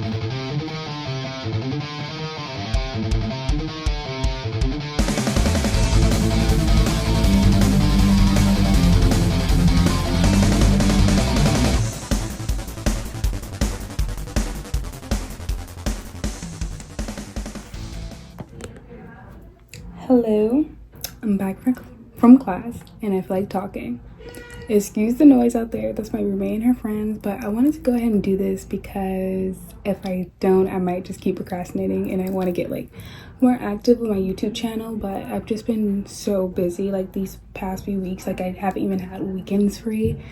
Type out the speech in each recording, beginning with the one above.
Hello, I'm back from class and I feel like talking. Excuse the noise out there, that's my roommate and her friends, but I wanted to go ahead and do this because if I don't, I might just keep procrastinating, and I want to get like more active with my YouTube channel, but I've just been so busy like these past few weeks. Like I haven't even had weekends free.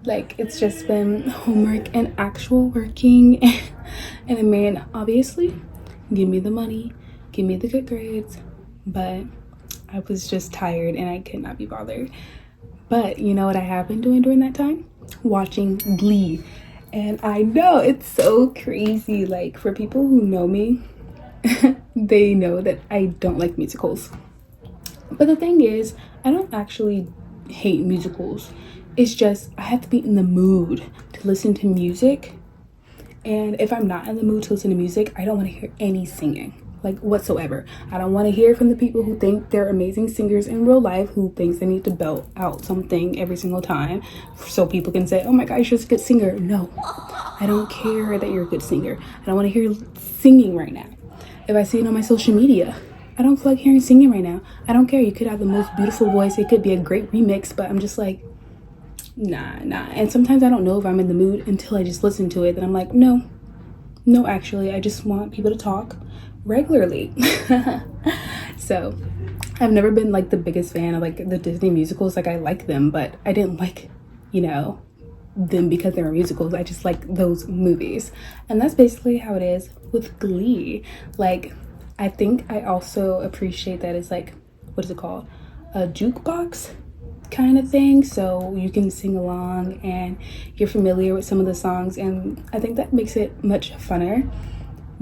Like it's just been homework and actual working. And I mean, obviously, give me the money, give me the good grades, but I was just tired and I could not be bothered. But you know what I have been doing during that time? Watching GLEE. And I know it's so crazy. Like for people who know me, they know that I don't like musicals. But the thing is, I don't actually hate musicals. It's just I have to be in the mood to listen to music. And if I'm not in the mood to listen to music, I don't want to hear any singing, like whatsoever. I don't want to hear from the people who think they're amazing singers in real life, who thinks they need to belt out something every single time so people can say, oh my gosh, you're a good singer. No, I don't care that you're a good singer. I don't want to hear singing right now. If I see it on my social media, I don't feel like hearing singing right now. I don't care. You could have the most beautiful voice. It could be a great remix, but I'm just like, nah. And sometimes I don't know if I'm in the mood until I just listen to it. Then I'm like, no, actually, I just want people to talk regularly. So I've never been like the biggest fan of like the Disney musicals. Like I like them, but I didn't like, them because they were musicals. I just like those movies. And that's basically how it is with GLEE. Like I think I also appreciate that it's like, what is it called? A jukebox kind of thing, so you can sing along and you're familiar with some of the songs, and I think that makes it much funner.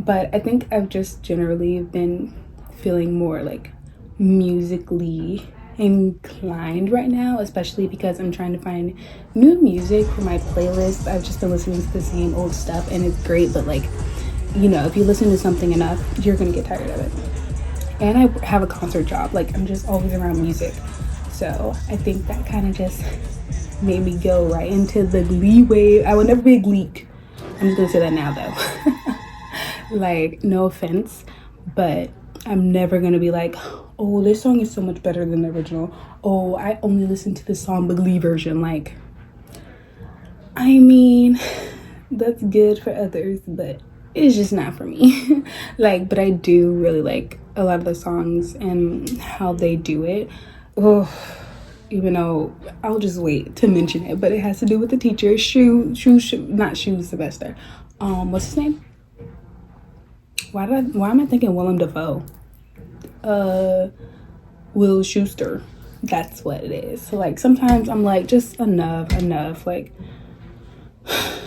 But I think I've just generally been feeling more like musically inclined right now, especially because I'm trying to find new music for my playlist. I've just been listening to the same old stuff and it's great, but like, if you listen to something enough, you're gonna get tired of it. And I have a concert job, like I'm just always around music. So I think that kind of just made me go right into the GLEE wave. I would never be a Gleek. I'm just gonna say that now though. Like, no offense, but I'm never gonna be like, oh, this song is so much better than the original. Oh, I only listen to the song, the GLEE version. Like, I mean, that's good for others, but it's just not for me. Like, but I do really like a lot of the songs and how they do it. Oh, even though I'll just wait to mention it, but it has to do with the teacher, not Shoe Sylvester. What's his name? Why am I thinking Willem Dafoe? Will Schuster. That's what it is. So like sometimes I'm like, just enough. Like,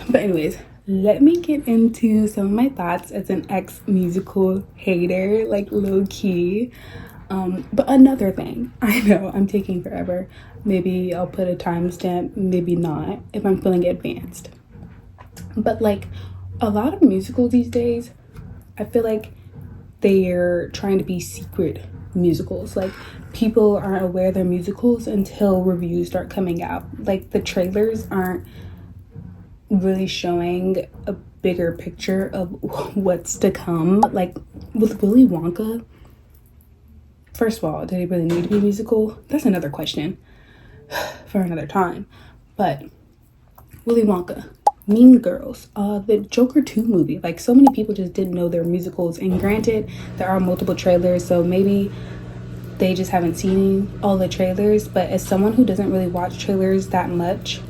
but anyways, let me get into some of my thoughts as an ex-musical hater, like low key. But another thing, I know I'm taking forever. Maybe I'll put a timestamp, maybe not, if I'm feeling advanced. But like a lot of musicals these days, I feel like they're trying to be secret musicals. Like people aren't aware they're musicals until reviews start coming out. Like the trailers aren't really showing a bigger picture of what's to come. Like with Willy Wonka, first of all, did it really need to be a musical? That's another question for another time. But Willy Wonka, Mean Girls, the Joker 2 movie, like so many people just didn't know they're musicals. And granted, there are multiple trailers, so maybe they just haven't seen all the trailers. But as someone who doesn't really watch trailers that much,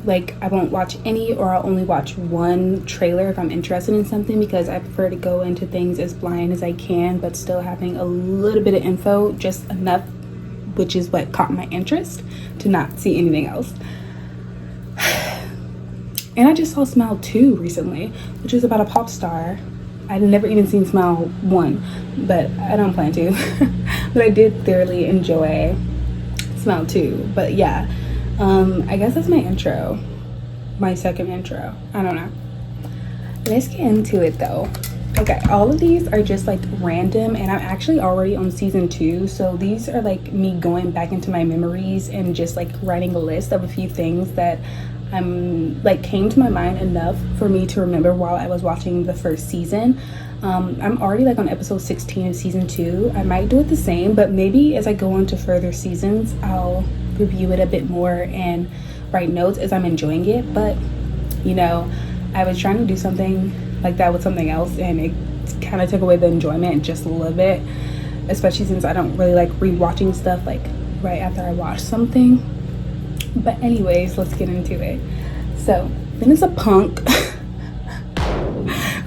like I won't watch any, or I'll only watch one trailer if I'm interested in something, because I prefer to go into things as blind as I can, but still having a little bit of info, just enough, which is what caught my interest, to not see anything else. And I just saw Smile 2 recently, which is about a pop star. I'd never even seen Smile 1, but I don't plan to. But I did thoroughly enjoy Smile 2. But yeah, I guess that's my intro. My second intro. I don't know. let's get into it though. Okay, all of these are just like random, and I'm actually already on season 2, so these are like me going back into my memories and just like writing a list of a few things that like came to my mind enough for me to remember while I was watching the first season. I'm already like on episode 16 of season 2. I might do it the same, but maybe as I go on to further seasons, I'll review it a bit more and write notes as I'm enjoying it. But you know, I was trying to do something like that with something else, and it kind of took away the enjoyment just a little bit, especially since I don't really like rewatching stuff like right after I watch something. But anyways, let's get into it. So then it's a punk.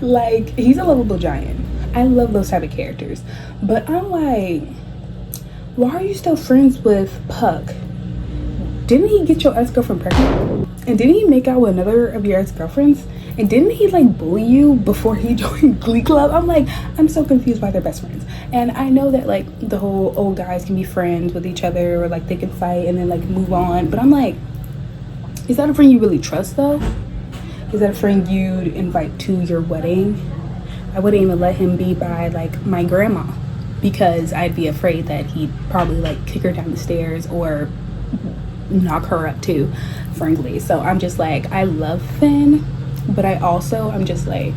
Like, he's a lovable giant. I love those type of characters, but I'm like, why are you still friends with Puck? Didn't he get your ex-girlfriend pregnant? And didn't he make out with another of your ex-girlfriends? And didn't he like bully you before he joined Glee Club? I'm like, I'm so confused why they're best friends. And I know that like the whole old guys can be friends with each other, or like they can fight and then like move on. But I'm like, is that a friend you really trust though? Is that a friend you'd invite to your wedding? I wouldn't even let him be by like my grandma, because I'd be afraid that he'd probably like kick her down the stairs or knock her up too, frankly. So I'm just like, I love Finn, but I'm just like,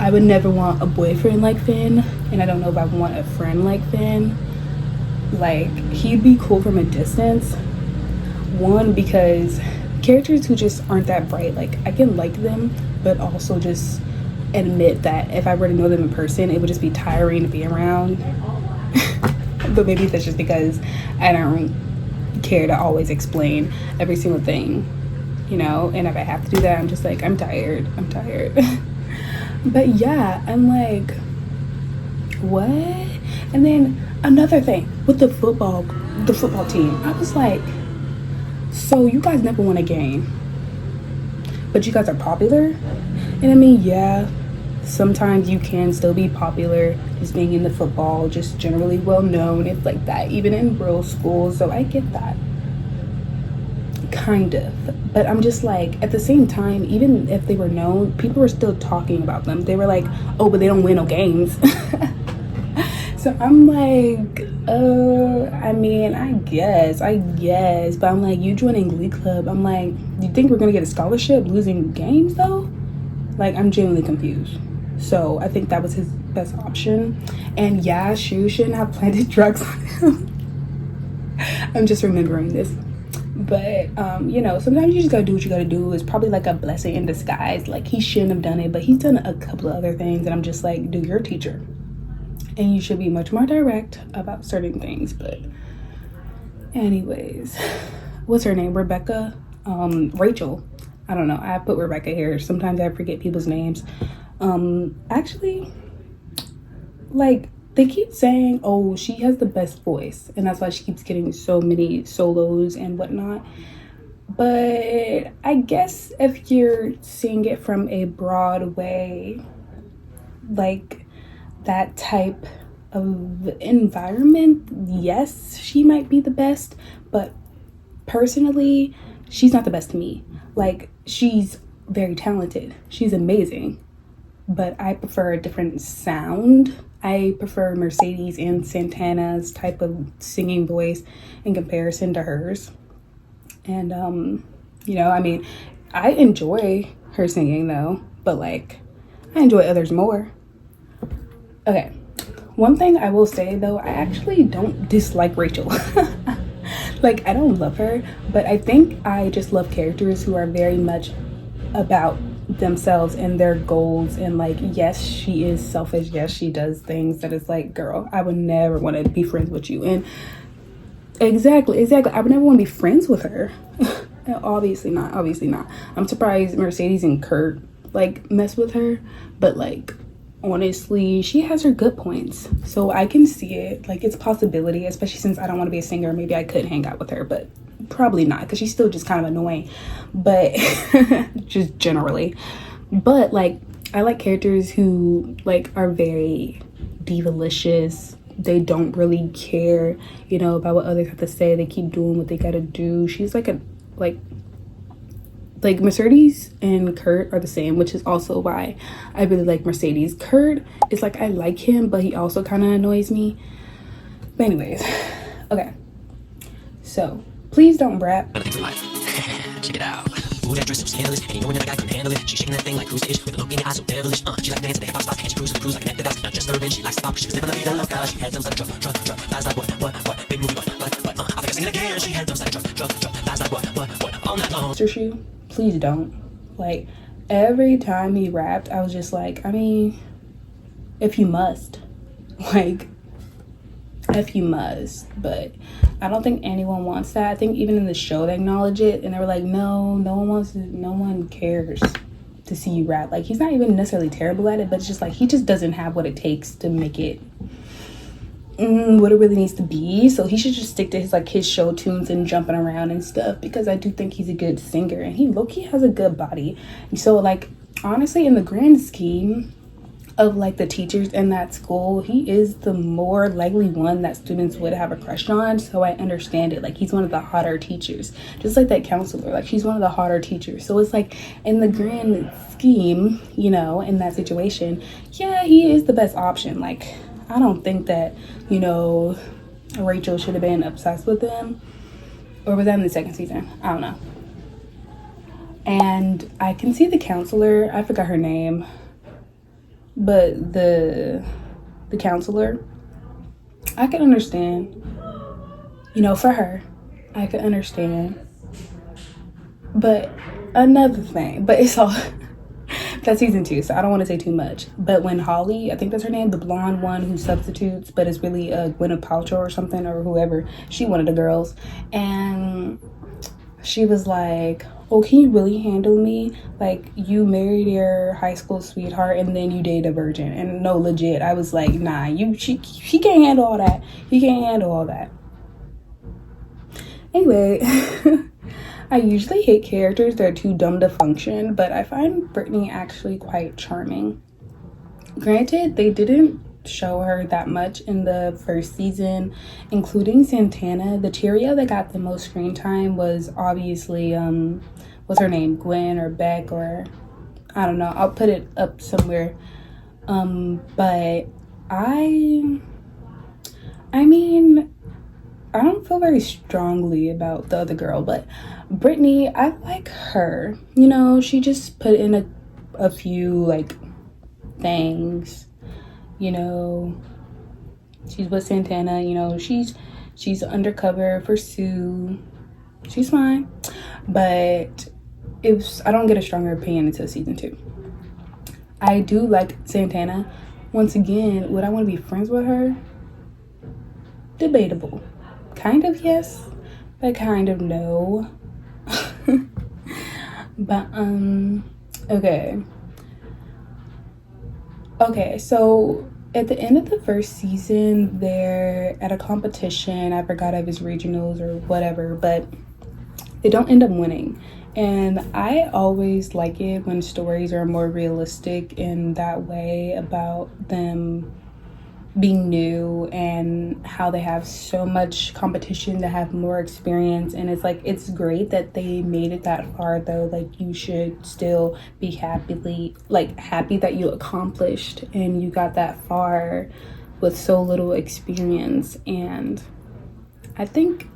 I would never want a boyfriend like Finn, and I don't know if I want a friend like Finn. Like, he'd be cool from a distance. One, because characters who just aren't that bright, like I can like them, but also just admit that if I were to know them in person, it would just be tiring to be around. But maybe that's just because I don't care to always explain every single thing, you know, and if I have to do that, I'm just like, I'm tired. But yeah, I'm like, what? And then another thing with the football team, I was like, so you guys never won a game, but you guys are popular? And I mean, yeah, sometimes you can still be popular just being into football, just generally well known. It's like that even in real schools, so I get that, kind of. But I'm just like, at the same time, even if they were known, people were still talking about them. They were like, oh, but they don't win no games. So I'm like, I mean, I guess, but I'm like, you joining Glee Club, I'm like, do you think we're gonna get a scholarship losing games though? Like, I'm genuinely confused. So I think that was his best option. And yeah, Shu shouldn't have planted drugs on him. I'm just remembering this. But you know, sometimes you just gotta do what you gotta do. It's probably like a blessing in disguise. Like, he shouldn't have done it, but he's done a couple of other things, and I'm just like, dude, you're a teacher, and you should be much more direct about certain things. But anyways, what's her name? Rebecca? Rachel. I don't know. I put Rebecca here. Sometimes I forget people's names. Actually, like, they keep saying, oh, she has the best voice, and that's why she keeps getting so many solos and whatnot. But I guess if you're seeing it from a broad way, like that type of environment, yes, she might be the best, but personally, she's not the best to me. Like, she's very talented, she's amazing, but I prefer a different sound. I prefer Mercedes and Santana's type of singing voice in comparison to hers. And you know, I mean, I enjoy her singing though, but like, I enjoy others more. Okay, one thing I will say though, I actually don't dislike Rachel. Like, I don't love her, but I think I just love characters who are very much about themselves and their goals. And like, yes, she is selfish, yes, she does things that is like, girl, I would never want to be friends with you. And exactly, I would never want to be friends with her. obviously not I'm surprised Mercedes and Kurt like mess with her, but like, honestly, she has her good points, so I can see it. Like, it's a possibility, especially since I don't want to be a singer. Maybe I could hang out with her, but probably not, because she's still just kind of annoying, but just generally. But like, I like characters who like are very divalicious. They don't really care, you know, about what others have to say. They keep doing what they gotta do. She's like like Mercedes and Kurt are the same, which is also why I really like Mercedes. Kurt is like, I like him, but he also kind of annoys me. But anyways, okay. So please don't rap. Check it out. Ooh, that dress so scandalous. And you know when that guy can handle it. She's shaking that thing like who's the ish with the look in your eyes so devilish. She like dancing, they hop spot, and she cruise like an that's not just her, and she likes to stop. She was living la vida loca. She had them like drug. That's like what? Big movie, what? I think I sing it again. She had them like drug. That's like what? All night long. Mr. Shoe, please don't. Like, every time he rapped, I was just like, I mean, if you must. Like, if you must. But I don't think anyone wants that. I think even in the show they acknowledge it, and they were like, no one cares to see you rap. Like, he's not even necessarily terrible at it, but it's just like he just doesn't have what it takes to make it what it really needs to be. So he should just stick to his show tunes and jumping around and stuff, because I do think he's a good singer, and he low-key has a good body. So like, honestly, in the grand scheme of like the teachers in that school, he is the more likely one that students would have a crush on. So I understand it. Like, he's one of the hotter teachers, just like that counselor. Like, she's one of the hotter teachers. So it's like, in the grand scheme, you know, in that situation, yeah, he is the best option. Like, I don't think that, you know, Rachel should have been obsessed with him. Or was that in the second season? I don't know. And I can see the counselor, I forgot her name, but the counselor, I can understand, you know, for her, I can understand. But another thing, but it's all that's season 2, so I don't want to say too much. But when Holly, I think that's her name, the blonde one who substitutes, but it's really Gwyneth Paltrow or something, or whoever, she one of the girls, and she was like, oh, can you really handle me? Like, you married your high school sweetheart and then you dated a virgin. And no, legit, I was like, nah, she can't handle all that. He can't handle all that. Anyway, I usually hate characters that are too dumb to function, but I find Brittany actually quite charming. Granted, they didn't show her that much in the first season, including Santana. The trio that got the most screen time was obviously what's her name, Gwen or Beck, or I don't know, I'll put it up somewhere. But I mean, I don't feel very strongly about the other girl, but Brittany, I like her. You know, she just put in a few like things. You know, she's with Santana, you know, she's undercover for Sue. She's fine. But I don't get a stronger opinion until season 2. I do like Santana. Once again, would I want to be friends with her? Debatable. Kind of yes, but kind of no. But okay, so at the end of the first season, they're at a competition. I forgot if it's regionals or whatever, but they don't end up winning. And I always like it when stories are more realistic in that way, about them being new and how they have so much competition to have more experience. And it's like, it's great that they made it that far, though. Like, you should still be happy that you accomplished and you got that far with so little experience. And I think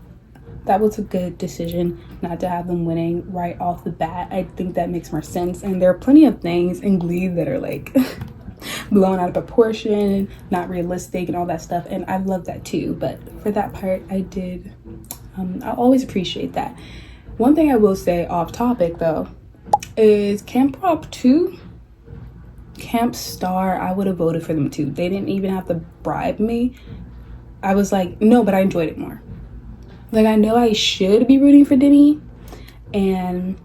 that was a good decision not to have them winning right off the bat. I think that makes more sense. And there are plenty of things in GLEE that are like blown out of proportion, not realistic, and all that stuff, and I love that too. But for that part, I always appreciate that. One thing I will say off topic though is Camp Rock 2, Camp Star, I would have voted for them too. They didn't even have to bribe me. I was like, no, but I enjoyed it more. Like, I know I should be rooting for Demi and,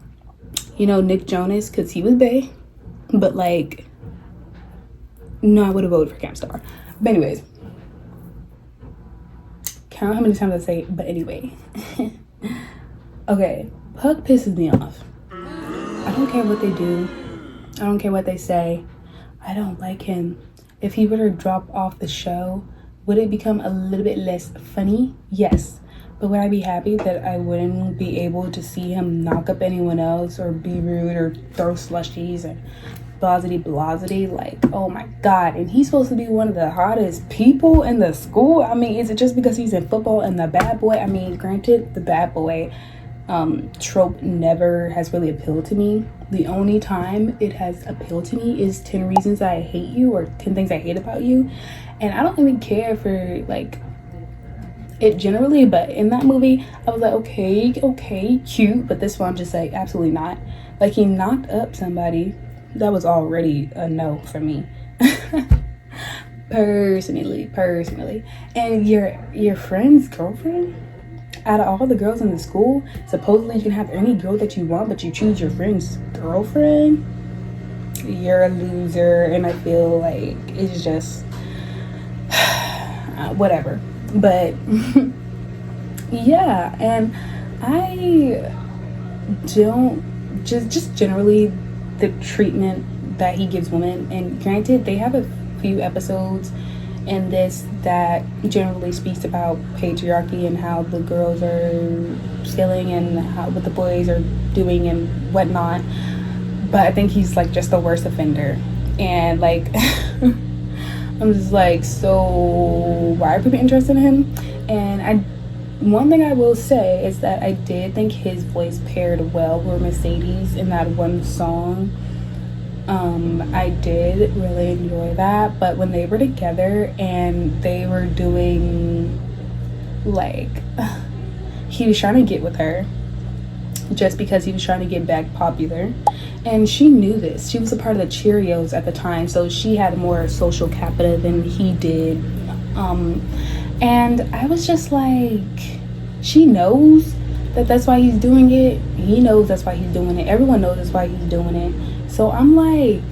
you know, Nick Jonas, because he was bae, but like, no, I would have voted for Camp Star. But anyways, count how many times I say but anyway. Okay, Puck pisses me off. I don't care what they do. I don't care what they say. I don't like him. If he were to drop off the show, would it become a little bit less funny? Yes. But would I be happy that I wouldn't be able to see him knock up anyone else or be rude or throw slushies and blasity? Like, oh my god. And he's supposed to be one of the hottest people in the school. I mean, is it just because he's in football and the bad boy? I mean, granted, the bad boy trope never has really appealed to me. The only time it has appealed to me is 10 reasons I hate you or 10 things I hate about you. And I don't even care for like it generally, but in that movie I was like, okay, cute. But this one I'm just like, absolutely not. Like, he knocked up somebody. That was already a no for me. personally. And your friend's girlfriend, out of all the girls in the school, supposedly you can have any girl that you want, but you choose your friend's girlfriend. You're a loser. And I feel like it's just whatever. But yeah. And I don't just generally the treatment that he gives women. And granted, they have a few episodes in this that generally speaks about patriarchy and how the girls are feeling and how what the boys are doing and whatnot. But I think he's like just the worst offender. And like I'm just like, so why are people interested in him? And one thing I will say is that I did think his voice paired well with Mercedes in that one song. I did really enjoy that. But when they were together and they were doing like he was trying to get with her just because he was trying to get back popular, and she knew this. She was a part of the Cheerios at the time, so she had more social capital than he did. And I was just like, she knows that that's why he's doing it. He knows that's why he's doing it. Everyone knows that's why he's doing it. So I'm like,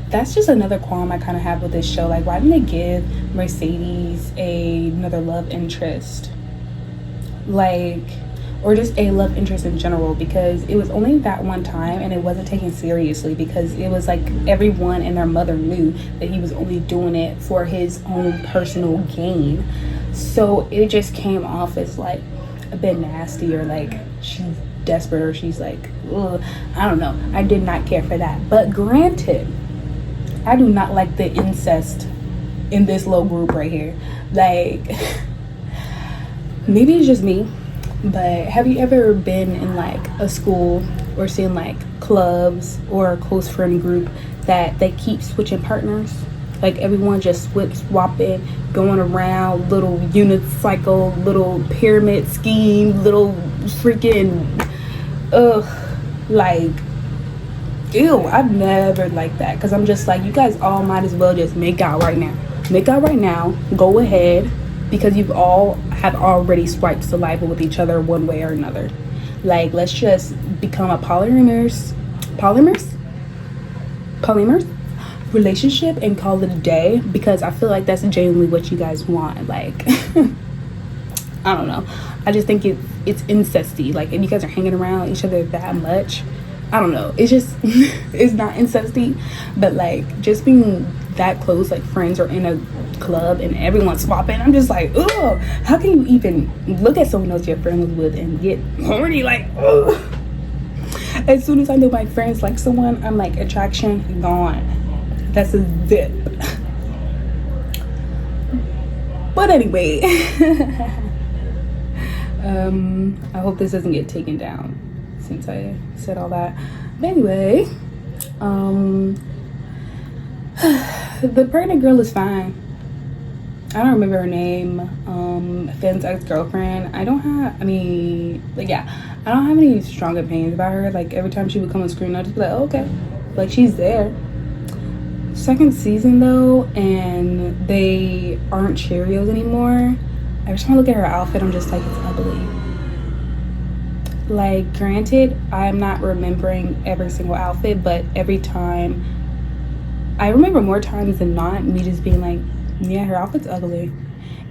that's just another qualm I kind of have with this show. Like, why didn't they give Mercedes another love interest? Like, or just a love interest in general, because it was only that one time and it wasn't taken seriously, because it was like everyone and their mother knew that he was only doing it for his own personal gain. So it just came off as like a bit nasty, or like she's desperate, or she's like, ugh, I don't know. I did not care for that. But granted, I do not like the incest in this little group right here. Like, maybe it's just me, but have you ever been in like a school or seen like clubs or a close friend group that they keep switching partners? Like, everyone just swapping, going around, little unicycle, little pyramid scheme, little freaking like, ew. I've never liked that, because I'm just like, you guys all might as well just make out right now. Go ahead, because you all have already swiped saliva with each other one way or another. Like, let's just become a polyamorous relationship and call it a day, because I feel like that's genuinely what you guys want. Like, I don't know. I just think it's incesty. Like, if you guys are hanging around each other that much, I don't know. It's just it's not incesty, but like just being that close, like friends or in a club and everyone's swapping, I'm just like, ugh. How can you even look at someone else you're friends with and get horny? Like, ugh. As soon as I know my friends like someone, I'm like, attraction gone. That's a zip. But anyway, I hope this doesn't get taken down since I said all that. But anyway, the pregnant girl is fine. I don't remember her name. Finn's ex-girlfriend. I don't have any strong opinions about her. Like, every time she would come on screen, I'd just be like, oh, okay, like, she's there. Second season though, and they aren't Cheerios anymore. Every time I look at her outfit, I'm just like, it's ugly. Like, granted, I'm not remembering every single outfit, but every time, I remember more times than not me just being like, yeah, her outfit's ugly.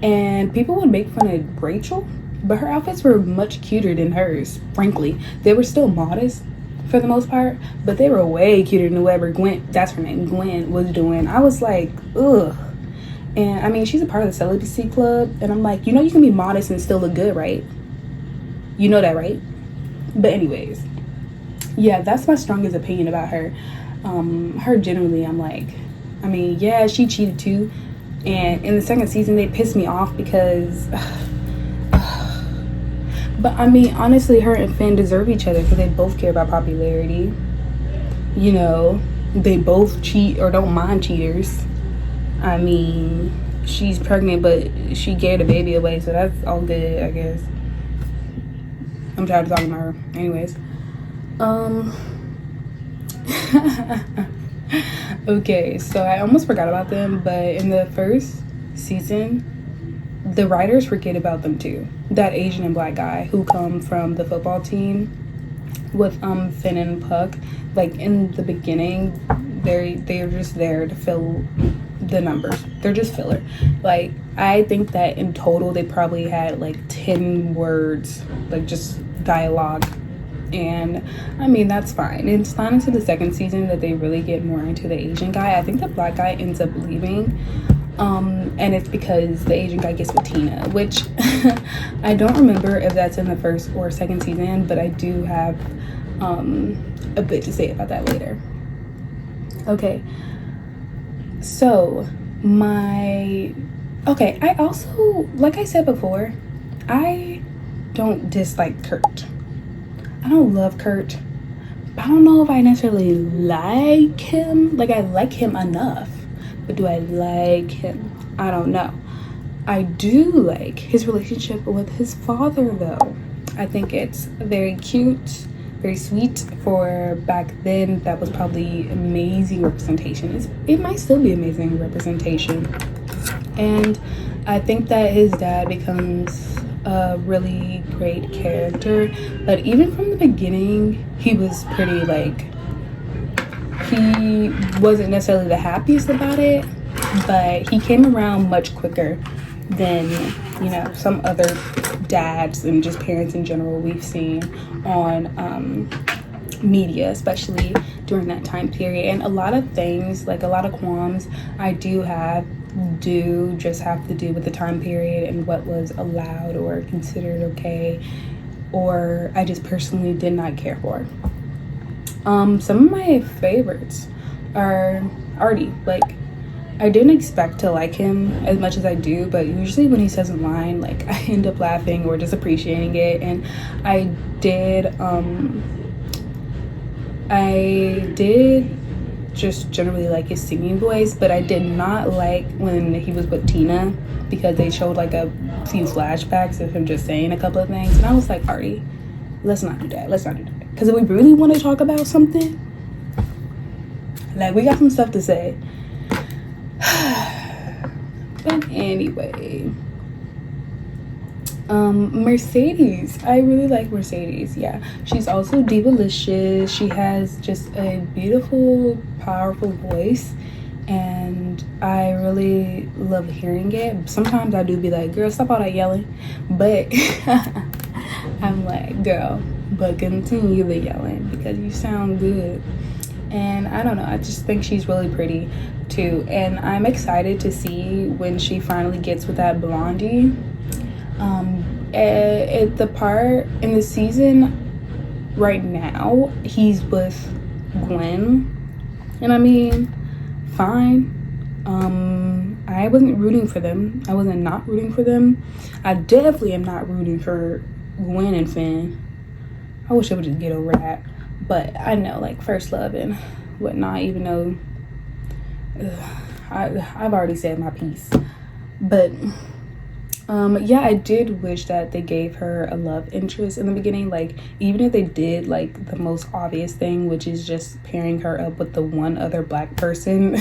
And people would make fun of Rachel, but her outfits were much cuter than hers, frankly. They were still modest for the most part, but they were way cuter than whatever Gwen, that's her name, Gwen, was doing. I was like, ugh. And I mean, she's a part of the celibacy club, and I'm like, you know, you can be modest and still look good, right? You know that, right? But anyways, yeah, that's my strongest opinion about her. Her generally, I'm like, I mean, yeah, she cheated too, and in the second season they pissed me off because but I mean, honestly, her and Finn deserve each other because they both care about popularity. You know, they both cheat or don't mind cheaters. I mean, she's pregnant, but she gave the baby away, so that's all good, I guess. I'm tired of talking about her. Anyways. Okay, so I almost forgot about them, but in the first season, the writers forget about them too. That Asian and black guy who come from the football team with Finn and Puck. Like in the beginning, they're just there to fill the numbers. They're just filler. Like I think that in total they probably had like 10 words, like just dialogue. And I mean, that's fine. It's not until the second season that they really get more into the Asian guy. I think the black guy ends up leaving, and it's because the Asian guy gets with Tina, which I don't remember if that's in the first or second season, but I do have a bit to say about that later. Okay, so I also, like I said before, I don't dislike Kurt. I don't love Kurt. I don't know if I necessarily like him. Like, I like him enough. But do I like him? I don't know. I do like his relationship with his father, though. I think it's very cute, very sweet. For back then, that was probably amazing representation. It might still be amazing representation. And I think that his dad becomes a really great character, but even from the beginning he was pretty, like, he wasn't necessarily the happiest about it, but he came around much quicker than, you know, some other dads and just parents in general we've seen on media, especially during that time period. And a lot of things, like a lot of qualms I do just have to do with the time period and what was allowed or considered okay, or I just personally did not care for. Some of my favorites are Artie. Like, I didn't expect to like him as much as I do, but usually when he says a line, like, I end up laughing or just appreciating it. And I did just generally like his singing voice, but I did not like when he was with Tina because they showed like a few flashbacks of him just saying a couple of things, and I was like, Artie, let's not do that. Because if we really want to talk about something, like, we got some stuff to say. But anyway, Mercedes. I really like Mercedes. Yeah, she's also divalicious. She has just a beautiful, powerful voice, and I really love hearing it. Sometimes I do be like, girl, stop all that yelling, but I'm like, girl, but continue the yelling because you sound good. And I don't know, I just think she's really pretty too, and I'm excited to see when she finally gets with that blondie. At the part in the season right now, he's with Gwen, and I mean, fine. I wasn't rooting for them. I wasn't not rooting for them. I definitely am not rooting for Gwen and Finn. I wish I would just get over that. But I know, like, first love and whatnot, even though I've already said my piece. But yeah, I did wish that they gave her a love interest in the beginning. Like, even if they did, like, the most obvious thing, which is just pairing her up with the one other black person,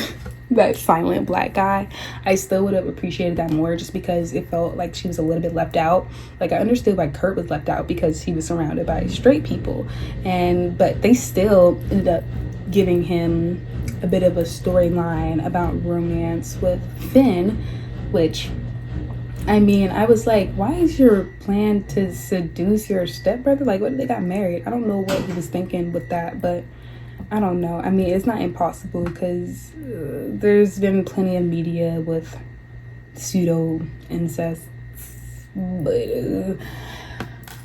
that silent black guy, I still would have appreciated that more, just because it felt like she was a little bit left out. Like, I understood why Kurt was left out because he was surrounded by straight people, but they still ended up giving him a bit of a storyline about romance with Finn, which, I mean, I was like, why is your plan to seduce your stepbrother? Like, what if they got married? I don't know what he was thinking with that, but I don't know. I mean, it's not impossible because there's been plenty of media with pseudo incest, but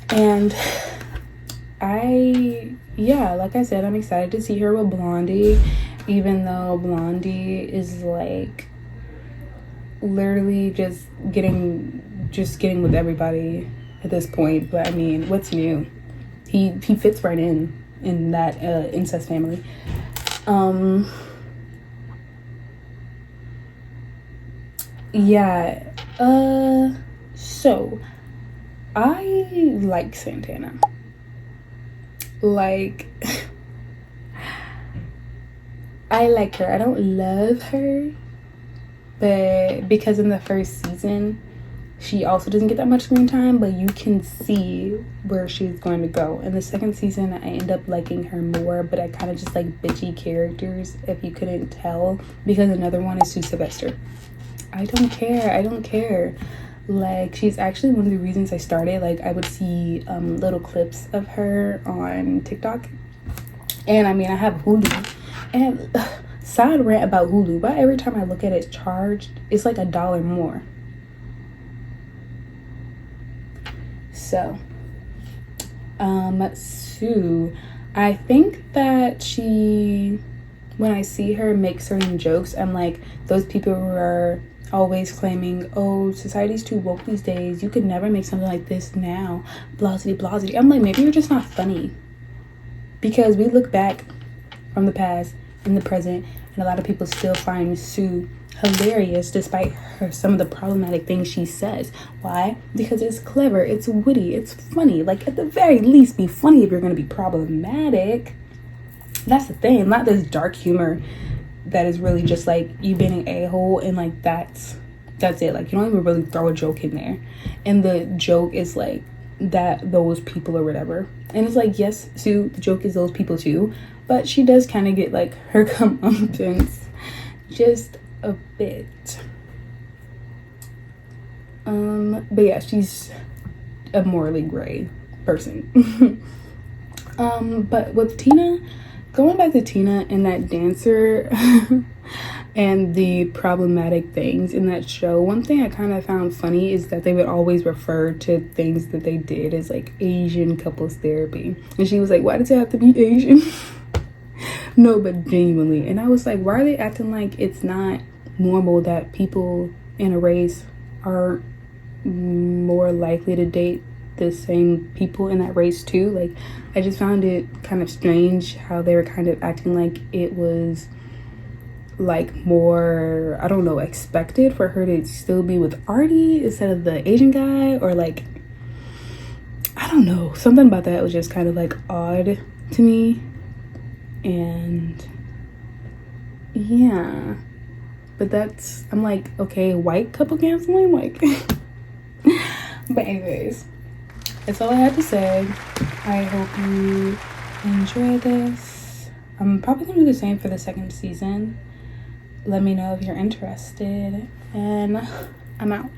and like I said, I'm excited to see her with Blondie, even though Blondie is like literally just getting with everybody at this point. But I mean, what's new? He fits right in that incest family. So I like Santana. Like, I like her. I don't love her, but because in the first season she also doesn't get that much screen time, but you can see where she's going to go. In the second season, I end up liking her more, but I kind of just like bitchy characters, if you couldn't tell, because another one is Sue Sylvester. I don't care. Like, she's actually one of the reasons I started. Like, I would see little clips of her on TikTok, and I mean, I have Hulu, and side rant about Hulu, but every time I look at it charged, it's like $1 more. So Sue, I think that she, when I see her make certain jokes, I'm like, those people who are always claiming, oh, society's too woke these days, you could never make something like this now, blasity. I'm like, maybe you're just not funny, because we look back from the past in the present, and a lot of people still find Sue hilarious despite some of the problematic things she says. Why? Because it's clever, it's witty, it's funny. Like, at the very least, be funny if you're going to be problematic. That's the thing, not this dark humor that is really just like you being an a-hole, and like that's it. Like, you don't even really throw a joke in there, and the joke is like that those people or whatever. And it's like, yes, Sue, the joke is those people too, but she does kind of get like her comeuppance just a bit. But yeah, she's a morally gray person. But with Tina, going back to Tina and that dancer and the problematic things in that show, one thing I kind of found funny is that they would always refer to things that they did as like Asian couples therapy, and she was like, why does it have to be Asian? No, but genuinely. And I was like, why are they acting like it's not normal that people in a race are more likely to date the same people in that race too? Like, I just found it kind of strange how they were kind of acting like it was like more, I don't know, expected for her to still be with Artie instead of the Asian guy, or like, I don't know, something about that was just kind of like odd to me. And yeah, but that's, I'm like, okay, white couple canceling, like. But anyways, that's all I had to say. I hope you enjoy this. I'm probably gonna do the same for the second season. Let me know if you're interested, and I'm out.